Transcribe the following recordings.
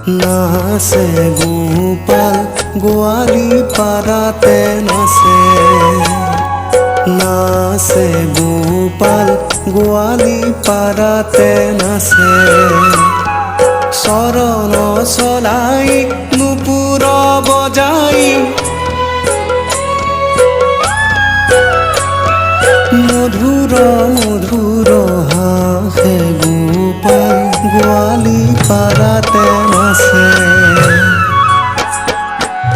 নাচে গোপাল গোৱালি পাৰাতে নাচে, নাচে গোপাল গোৱালি পাৰাতে নাচে। চৰণ চলাই নুপুৰ বজাই মধুৰ মধুৰ হাসে গোপাল গোৱালি পাৰাতে নাচে।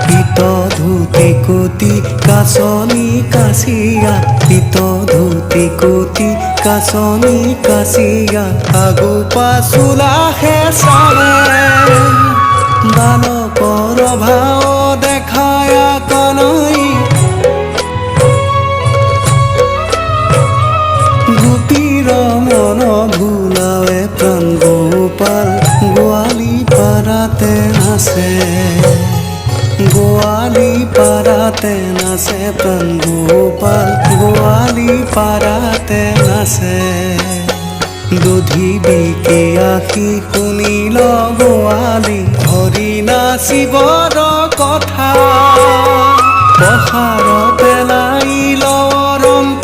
পিত ধুতি কুটি কাচনি কাচিয়া, পিত ধুতি কুটি কাচনি কাচিয়া, আগু পাচোলাহে চালে বালকৰ ভাও দেখায়া কনৈ। গোপীৰ মন ভুলাৱে প্ৰাণ গোপাল গোৱালি পাৰাতে নাচে, গোৱালি পাৰাতে নাচে প্ৰাণ গোপাল গোৱালি পাৰাতে নাচে। দুধি বিকি আহি শুনিল গোৱালি হৰি নাচিবৰ কথা, পথাৰ